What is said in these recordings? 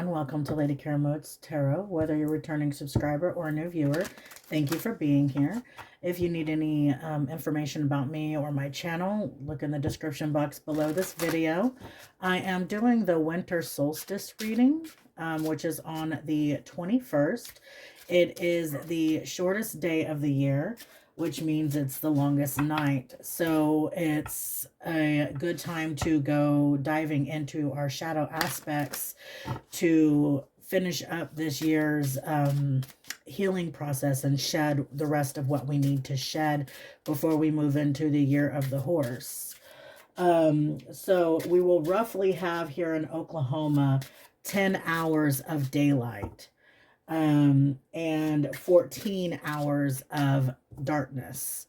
everyone. Welcome to Lady Karamote's Tarot. Whether you're a returning subscriber or a new viewer, thank you for being here. If you need any information about me or my channel, look in the description box below this video. I am doing the winter solstice reading, which is on the 21st. It is the shortest day of the year, which means it's the longest night. So it's a good time to go diving into our shadow aspects to finish up this year's healing process and shed the rest of what we need to shed before we move into the year of the horse. So we will roughly have here in Oklahoma 10 hours of daylight and 14 hours of darkness.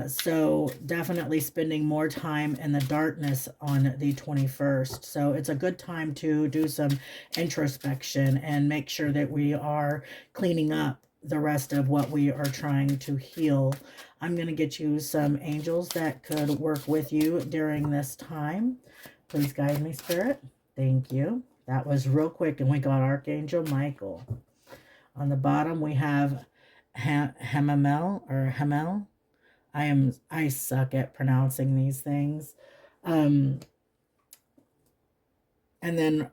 So definitely spending more time in the darkness on the 21st. So it's a good time to do some introspection and make sure that we are cleaning up the rest of what we are trying to heal. I'm going to get you some angels that could work with you during this time. Please guide me, Spirit. Thank you. That was real quick, and we got Archangel Michael. On the bottom, we have Hamel or Hamel. I suck at pronouncing these things. And then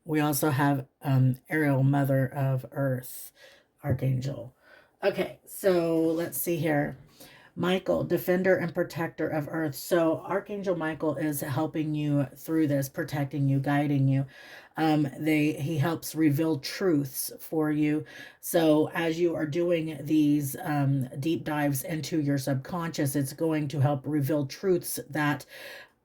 we also have Ariel, Mother of Earth, Archangel. Okay, so let's see here. Michael, defender and protector of earth. So Archangel Michael is helping you through this, protecting you, guiding you. He helps reveal truths for you. So as you are doing these deep dives into your subconscious, it's going to help reveal truths that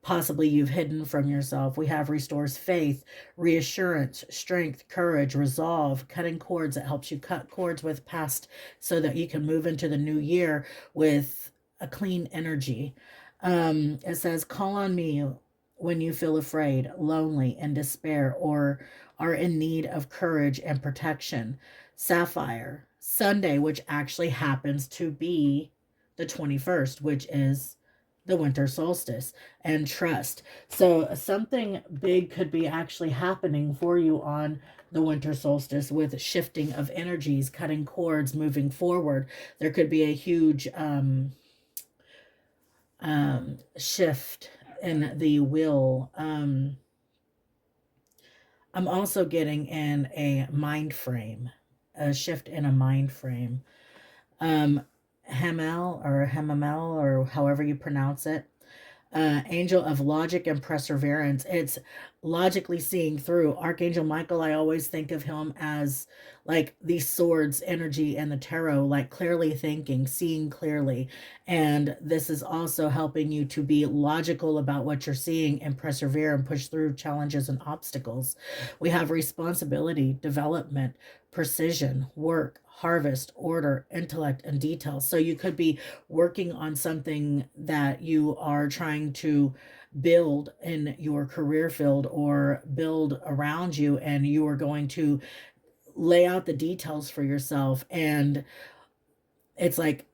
possibly you've hidden from yourself. We have restores faith, reassurance, strength, courage, resolve, cutting cords. That helps you cut cords with past so that you can move into the new year with a clean energy. It says, call on me when you feel afraid, lonely, and despair, or are in need of courage and protection. Sapphire, Sunday, which actually happens to be the 21st, which is the winter solstice, and trust. So something big could be actually happening for you on the winter solstice with shifting of energies, cutting cords, moving forward. There could be a huge shift in the will. I'm also getting in a mind frame, a shift in a mind frame. Hamel or however you pronounce it. Angel of logic and perseverance. It's logically seeing through. Archangel Michael, I always think of him as like these swords energy in the tarot, like clearly thinking, seeing clearly. And this is also helping you to be logical about what you're seeing and persevere and push through challenges and obstacles. We have responsibility, development, precision, work, harvest, order, intellect, and details. So you could be working on something that you are trying to build in your career field or build around you, and you are going to lay out the details for yourself. And it's like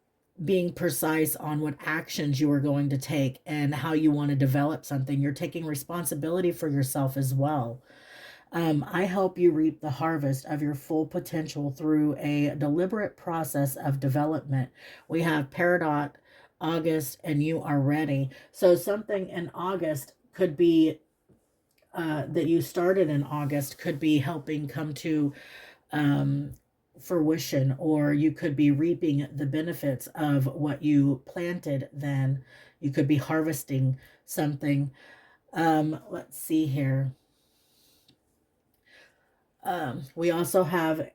being precise on what actions you are going to take and how you want to develop something. You're taking responsibility for yourself as well. I help you reap the harvest of your full potential through a deliberate process of development. We have Peridot, August, and you are ready. So something in August could be that you started in August could be helping come to fruition, or you could be reaping the benefits of what you planted then. You could be harvesting something. Let's see here. We also have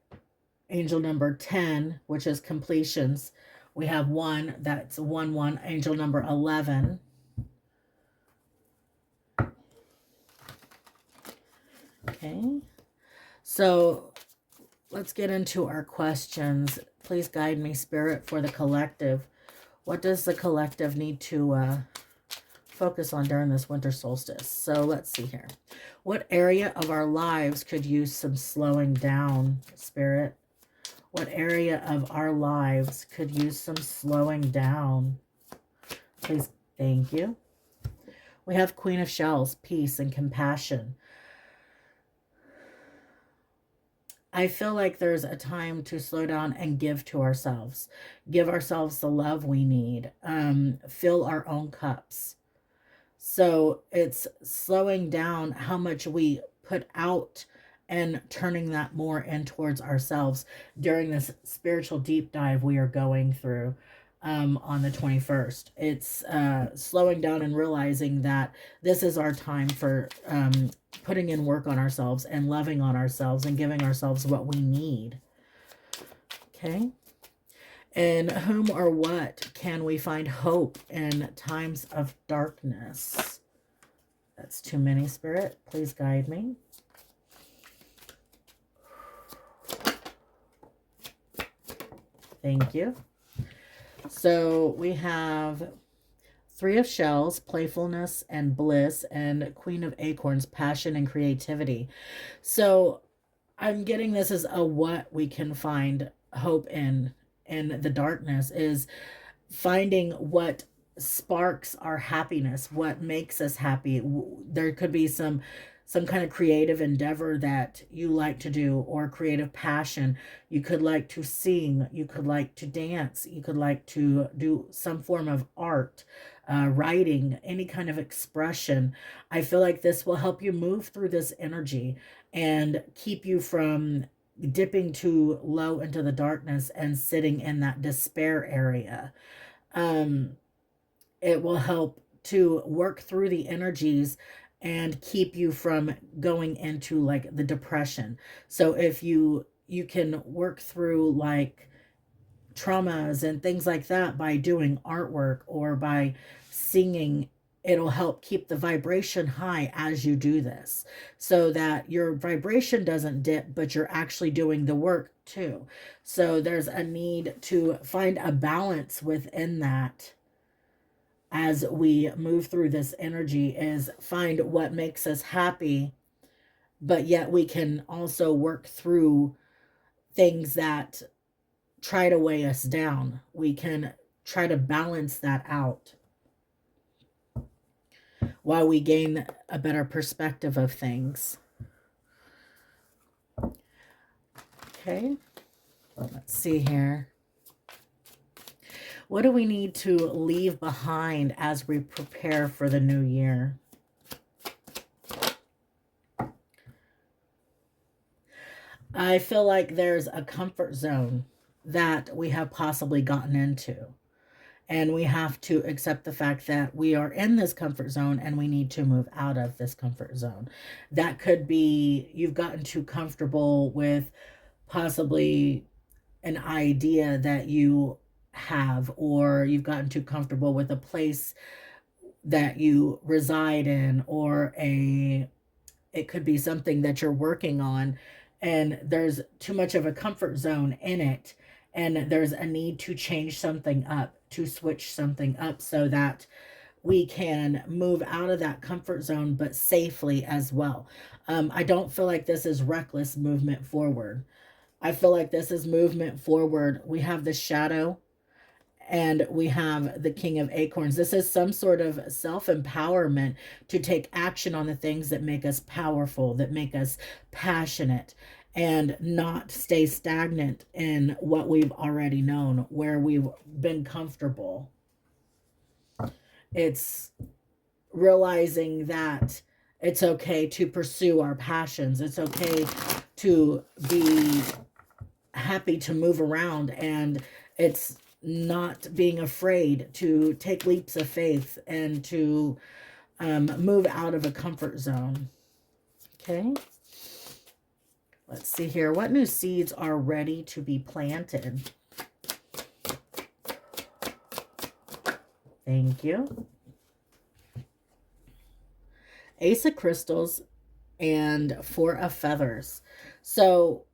angel number 10, which is completions. We have 1, that's 1, angel number 11. Okay, so let's get into our questions. Please guide me, Spirit, for the collective. What does the collective need to focus on during this winter solstice? So let's see here. What area of our lives could use some slowing down, Spirit? What area of our lives could use some slowing down? Please, thank you. We have Queen of Shells, peace and compassion. I feel like there's a time to slow down and give to ourselves. Give ourselves the love we need. Fill our own cups. So it's slowing down how much we put out and turning that more in towards ourselves during this spiritual deep dive we are going through on the 21st. It's slowing down and realizing that this is our time for putting in work on ourselves and loving on ourselves and giving ourselves what we need. Okay. In whom or what can we find hope in times of darkness? That's too many, Spirit. Please guide me. Thank you. So we have Three of Shells, playfulness and bliss, and Queen of Acorns, passion and creativity. So I'm getting this as a what we can find hope in the darkness is finding what sparks our happiness, what makes us happy. There could be some kind of creative endeavor that you like to do, or creative passion. You could like to sing, you could like to dance, you could like to do some form of art, writing, any kind of expression. I feel like this will help you move through this energy and keep you from dipping too low into the darkness and sitting in that despair area. It will help to work through the energies and keep you from going into like the depression. So if you can work through like traumas and things like that by doing artwork or by singing, it'll help keep the vibration high as you do this, so that your vibration doesn't dip, but you're actually doing the work too. So there's a need to find a balance within that as we move through this energy, is find what makes us happy, but yet we can also work through things that try to weigh us down. We can try to balance that out while we gain a better perspective of things. Okay, let's see here. What do we need to leave behind as we prepare for the new year? I feel like there's a comfort zone that we have possibly gotten into. And we have to accept the fact that we are in this comfort zone and we need to move out of this comfort zone. That could be you've gotten too comfortable with possibly an idea that you have, or you've gotten too comfortable with a place that you reside in, or it could be something that you're working on and there's too much of a comfort zone in it, and there's a need to change something up, to switch something up so that we can move out of that comfort zone, but safely as well. I don't feel like this is reckless movement forward. I feel like this is movement forward. We have the Shadow and we have the King of Acorns. This is some sort of self-empowerment to take action on the things that make us powerful, that make us passionate, and not stay stagnant in what we've already known, where we've been comfortable. It's realizing that it's okay to pursue our passions. It's okay to be happy to move around, and it's not being afraid to take leaps of faith and to move out of a comfort zone. Okay. Let's see here. What new seeds are ready to be planted? Thank you. Ace of Crystals and Four of Feathers. So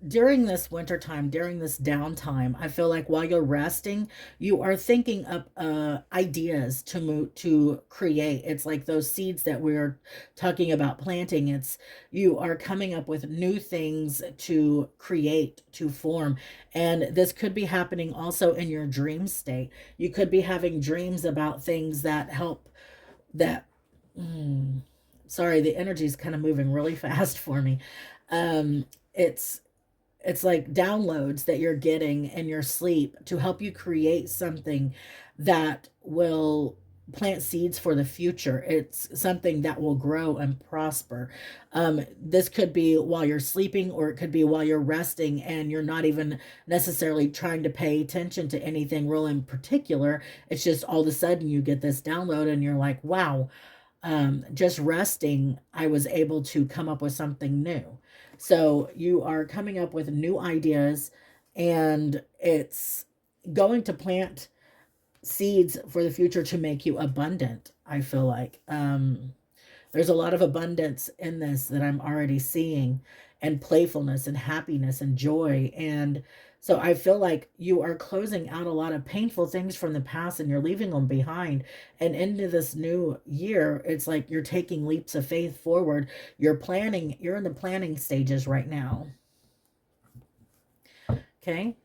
during this winter time, during this downtime, I feel like while you're resting, you are thinking up ideas to move, to create. It's like those seeds that we're talking about planting. It's you are coming up with new things to create, to form. And this could be happening also in your dream state. You could be having dreams about things that help that sorry, the energy is kind of moving really fast for me. It's it's like downloads that you're getting in your sleep to help you create something that will plant seeds for the future. It's something that will grow and prosper. This could be while you're sleeping, or it could be while you're resting and you're not even necessarily trying to pay attention to anything real in particular. It's just all of a sudden you get this download and you're like, wow, just resting, I was able to come up with something new. So you are coming up with new ideas, and it's going to plant seeds for the future to make you abundant. I feel like there's a lot of abundance in this that I'm already seeing, and playfulness and happiness and joy. And so I feel like you are closing out a lot of painful things from the past and you're leaving them behind. And into this new year, it's like you're taking leaps of faith forward. You're planning, you're in the planning stages right now. Okay.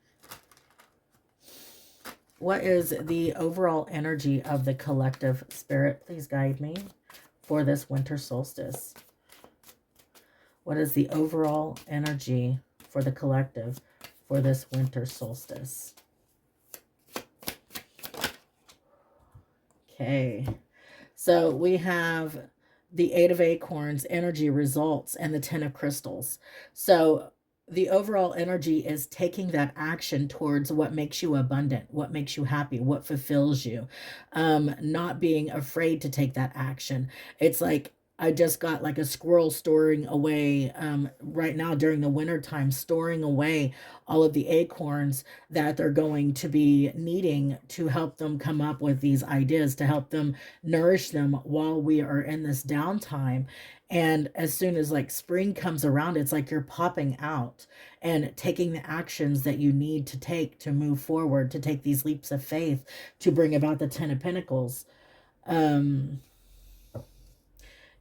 What is the overall energy of the collective? Spirit, please guide me for this winter solstice. What is the overall energy for the collective for this winter solstice? Okay, so we have the Eight of Acorns, energy results, and the Ten of Crystals. So the overall energy is taking that action towards what makes you abundant, what makes you happy, what fulfills you. Not being afraid to take that action. It's like I just got like a squirrel storing away right now during the winter time, storing away all of the acorns that they're going to be needing to help them come up with these ideas, to help them nourish them while we are in this downtime. And as soon as like spring comes around, it's like you're popping out and taking the actions that you need to take to move forward, to take these leaps of faith, to bring about the Ten of Pentacles.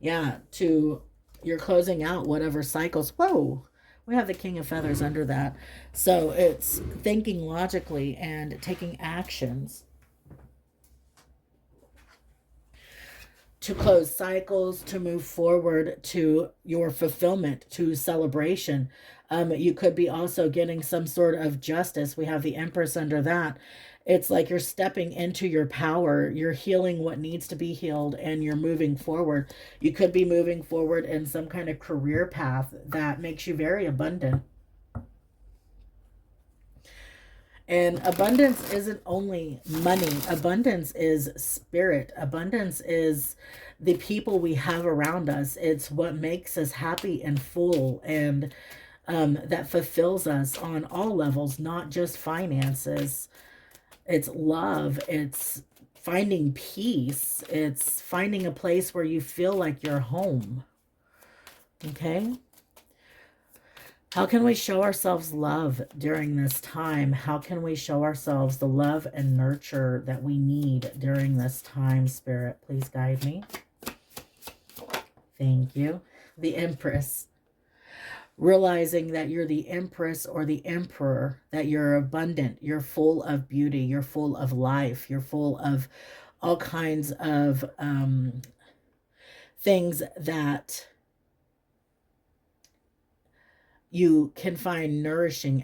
Yeah, to you're closing out whatever cycles. Whoa, we have the King of Feathers under that. So it's thinking logically and taking actions to close cycles, to move forward to your fulfillment, to celebration. You could be also getting some sort of justice. We have the Empress under that. It's like you're stepping into your power, you're healing what needs to be healed, and you're moving forward. You could be moving forward in some kind of career path that makes you very abundant. And abundance isn't only money. Abundance is spirit. Abundance is the people we have around us. It's what makes us happy and full, and that fulfills us on all levels, not just finances. It's love. It's finding peace. It's finding a place where you feel like you're home. Okay? How can we show ourselves love during this time? How can we show ourselves the love and nurture that we need during this time, Spirit? Please guide me. Thank you. The Empress. Realizing that you're the Empress or the Emperor, that you're abundant, you're full of beauty, you're full of life, you're full of all kinds of things that you can find nourishing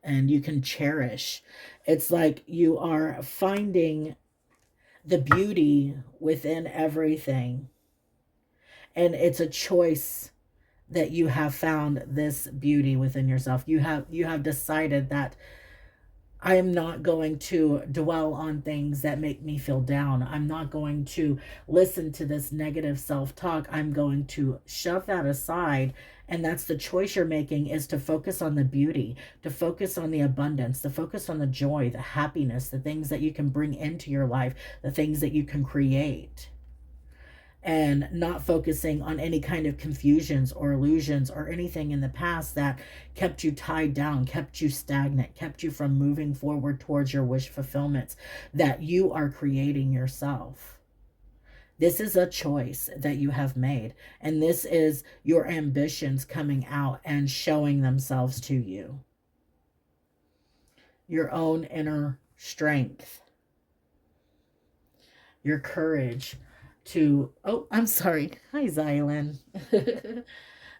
and you can cherish. It's like you are finding the beauty within everything. And it's a choice that you have found this beauty within yourself. You have decided that I am not going to dwell on things that make me feel down. I'm not going to listen to this negative self-talk. I'm going to shove that aside. And that's the choice you're making, is to focus on the beauty, to focus on the abundance, to focus on the joy, the happiness, the things that you can bring into your life, the things that you can create. And not focusing on any kind of confusions or illusions or anything in the past that kept you tied down, kept you stagnant, kept you from moving forward towards your wish fulfillments that you are creating yourself. This is a choice that you have made, and this is your ambitions coming out and showing themselves to you. Your own inner strength, your courage, to, oh, I'm sorry. Hi, Xylan.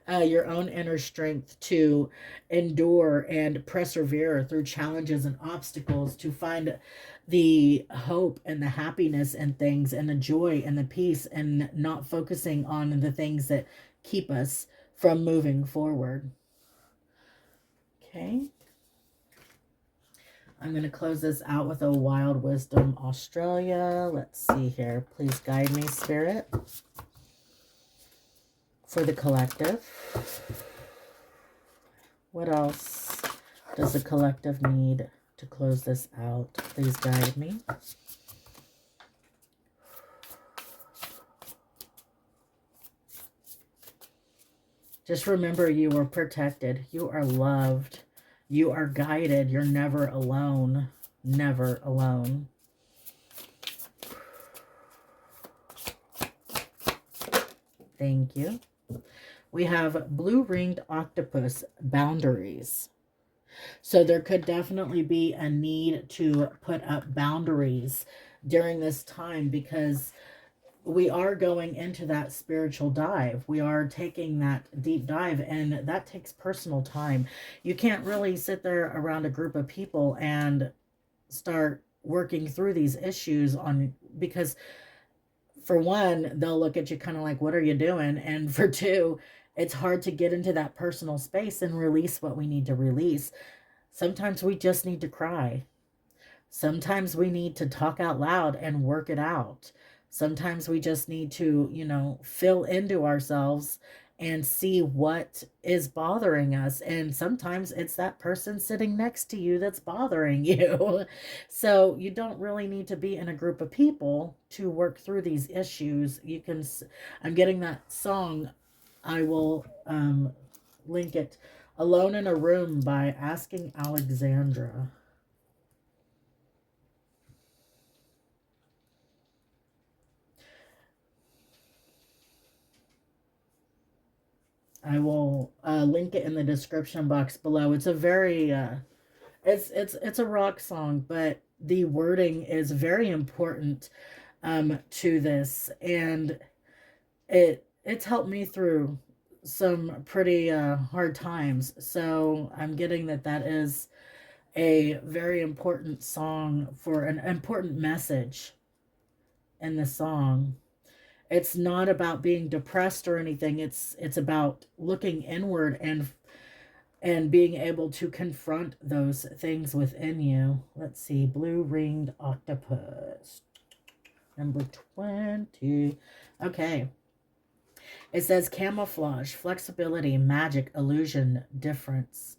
your own inner strength to endure and persevere through challenges and obstacles, to find the hope and the happiness and things and the joy and the peace, and not focusing on the things that keep us from moving forward. Okay. I'm going to close this out with a Wild Wisdom Australia. Let's see here. Please guide me, Spirit, for the collective. What else does the collective need to close this out? Please guide me. Just remember, you are protected. You are loved. You are guided. You're never alone. Never alone. Thank you. We have blue-ringed octopus, boundaries. So there could definitely be a need to put up boundaries during this time, because we are going into that spiritual dive. We are taking that deep dive, and that takes personal time. You can't really sit there around a group of people and start working through these issues because for one, they'll look at you kind of like, what are you doing? And for two, it's hard to get into that personal space and release what we need to release. Sometimes we just need to cry. Sometimes we need to talk out loud and work it out. Sometimes we just need to, fill into ourselves and see what is bothering us. And sometimes it's that person sitting next to you that's bothering you. So you don't really need to be in a group of people to work through these issues. I'm getting that song. I will link it. Alone in a Room by Asking Alexandra. I will link it in the description box below. It's a very it's a rock song, but the wording is very important to this, and it's helped me through some pretty hard times. So I'm getting that is a very important song for an important message in the song. It's not about being depressed or anything. It's about looking inward and being able to confront those things within you. Let's see. Blue Ringed Octopus. Number 20. Okay. It says camouflage, flexibility, magic, illusion, defense.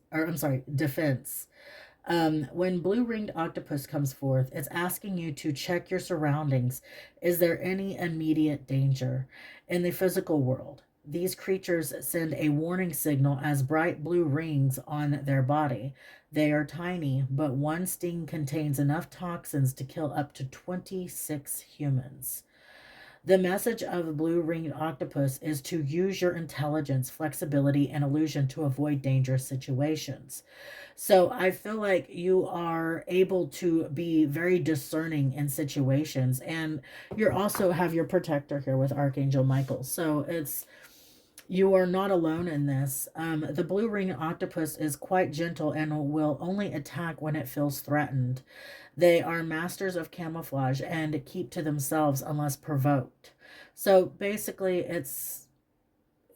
When blue-ringed octopus comes forth, it's asking you to check your surroundings. Is there any immediate danger? In the physical world, these creatures send a warning signal as bright blue rings on their body. They are tiny, but one sting contains enough toxins to kill up to 26 humans. The message of a blue-ringed octopus is to use your intelligence, flexibility, and illusion to avoid dangerous situations. So I feel like you are able to be very discerning in situations, and you also have your protector here with Archangel Michael. So you are not alone in this. The blue-ringed octopus is quite gentle and will only attack when it feels threatened. They are masters of camouflage and keep to themselves unless provoked. So basically, it's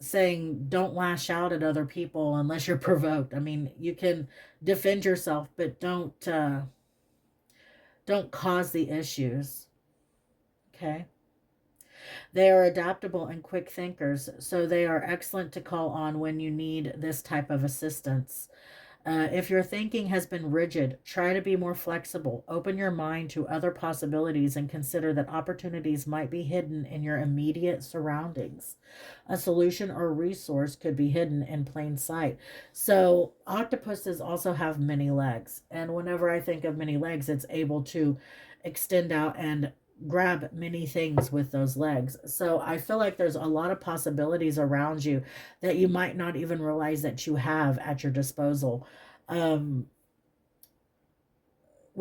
saying don't lash out at other people unless you're provoked. I mean, you can defend yourself, but don't cause the issues. Okay. They are adaptable and quick thinkers, so they are excellent to call on when you need this type of assistance. If your thinking has been rigid, try to be more flexible. Open your mind to other possibilities and consider that opportunities might be hidden in your immediate surroundings. A solution or resource could be hidden in plain sight. So octopuses also have many legs. And whenever I think of many legs, it's able to extend out and grab many things with those legs. So I feel like there's a lot of possibilities around you that you might not even realize that you have at your disposal. We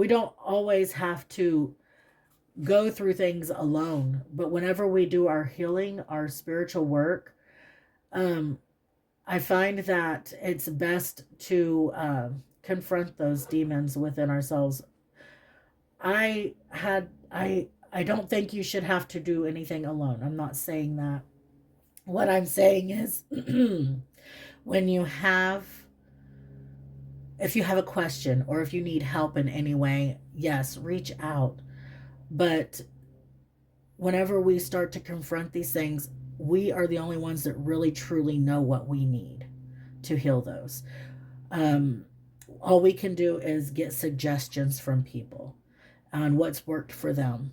don't always have to go through things alone, but whenever we do our healing, our spiritual work, I find that it's best to confront those demons within ourselves. I don't think you should have to do anything alone. I'm not saying that. What I'm saying is when you have, if you have a question or if you need help in any way, yes, reach out. But whenever we start to confront these things, we are the only ones that really truly know what we need to heal those. All we can do is get suggestions from people on what's worked for them.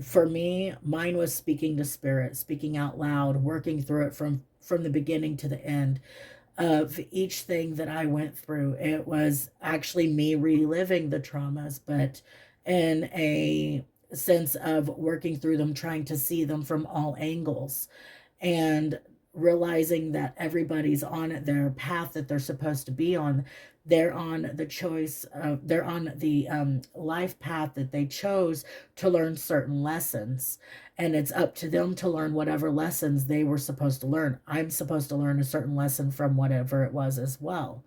For me, mine was speaking to spirit, speaking out loud, working through it from the beginning to the end of each thing that I went through. It was actually me reliving the traumas, but in a sense of working through them, trying to see them from all angles, and realizing that everybody's on their path that they're supposed to be on. They're on the choice of, they're on the life path that they chose to learn certain lessons. And it's up to them to learn whatever lessons they were supposed to learn. I'm supposed to learn a certain lesson from whatever it was as well.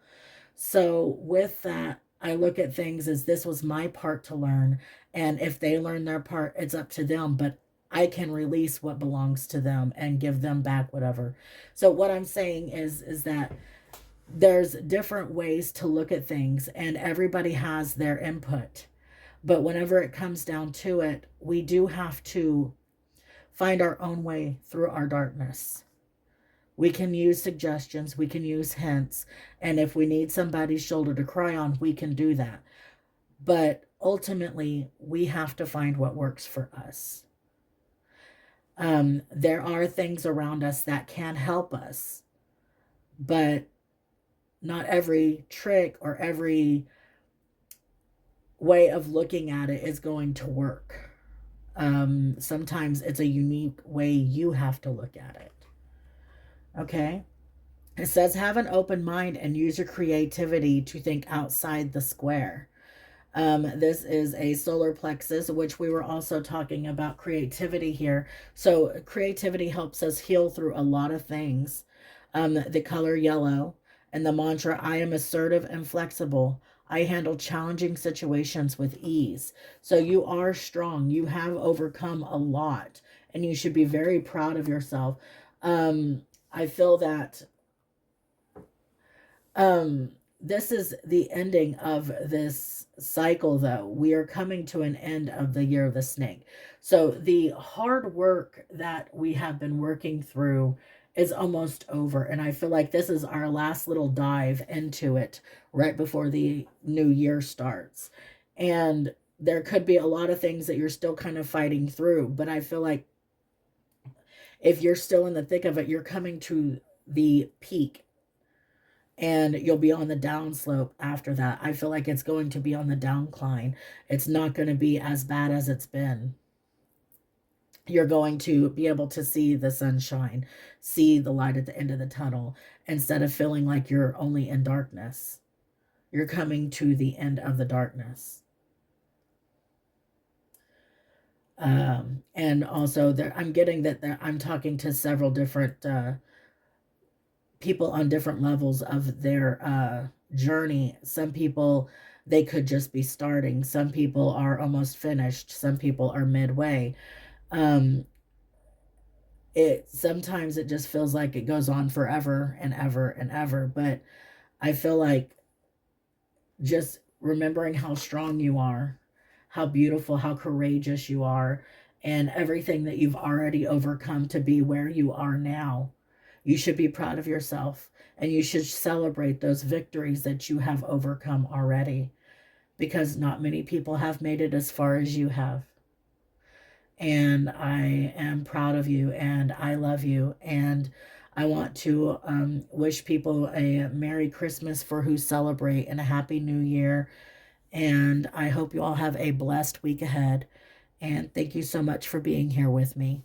So with that, I look at things as this was my part to learn. And if they learn their part, it's up to them. But I can release what belongs to them and give them back whatever. So what I'm saying is that there's different ways to look at things and everybody has their input. But whenever it comes down to it, we do have to find our own way through our darkness. We can use suggestions, we can use hints, and if we need somebody's shoulder to cry on, we can do that. But ultimately, we have to find what works for us. There are things around us that can help us, but not every trick or every way of looking at it is going to work. Sometimes it's a unique way you have to look at it. Okay? It says have an open mind and use your creativity to think outside the square. This is a solar plexus, which we were also talking about creativity here. So creativity helps us heal through a lot of things. The color yellow and the mantra, I am assertive and flexible. I handle challenging situations with ease. So you are strong. You have overcome a lot and you should be very proud of yourself. I feel that this is the ending of this cycle, though. We are coming to an end of the year of the snake. So the hard work that we have been working through is almost over. And I feel like this is our last little dive into it right before the new year starts. And there could be a lot of things that you're still kind of fighting through. But I feel like if you're still in the thick of it, you're coming to the peak. And you'll be on the downslope after that. I feel like it's going to be on the downcline. It's not going to be as bad as it's been. You're going to be able to see the sunshine, see the light at the end of the tunnel, instead of feeling like you're only in darkness. You're coming to the end of the darkness. And also, I'm getting that I'm talking to several different people on different levels of their journey. Some people, they could just be starting. Some people are almost finished. Some people are midway. Sometimes it just feels like it goes on forever and ever and ever. But I feel like just remembering how strong you are, how beautiful, how courageous you are, and everything that you've already overcome to be where you are now. You should be proud of yourself and you should celebrate those victories that you have overcome already, because not many people have made it as far as you have. And I am proud of you and I love you. And I want to wish people a Merry Christmas for who celebrate and a Happy New Year. And I hope you all have a blessed week ahead. And thank you so much for being here with me.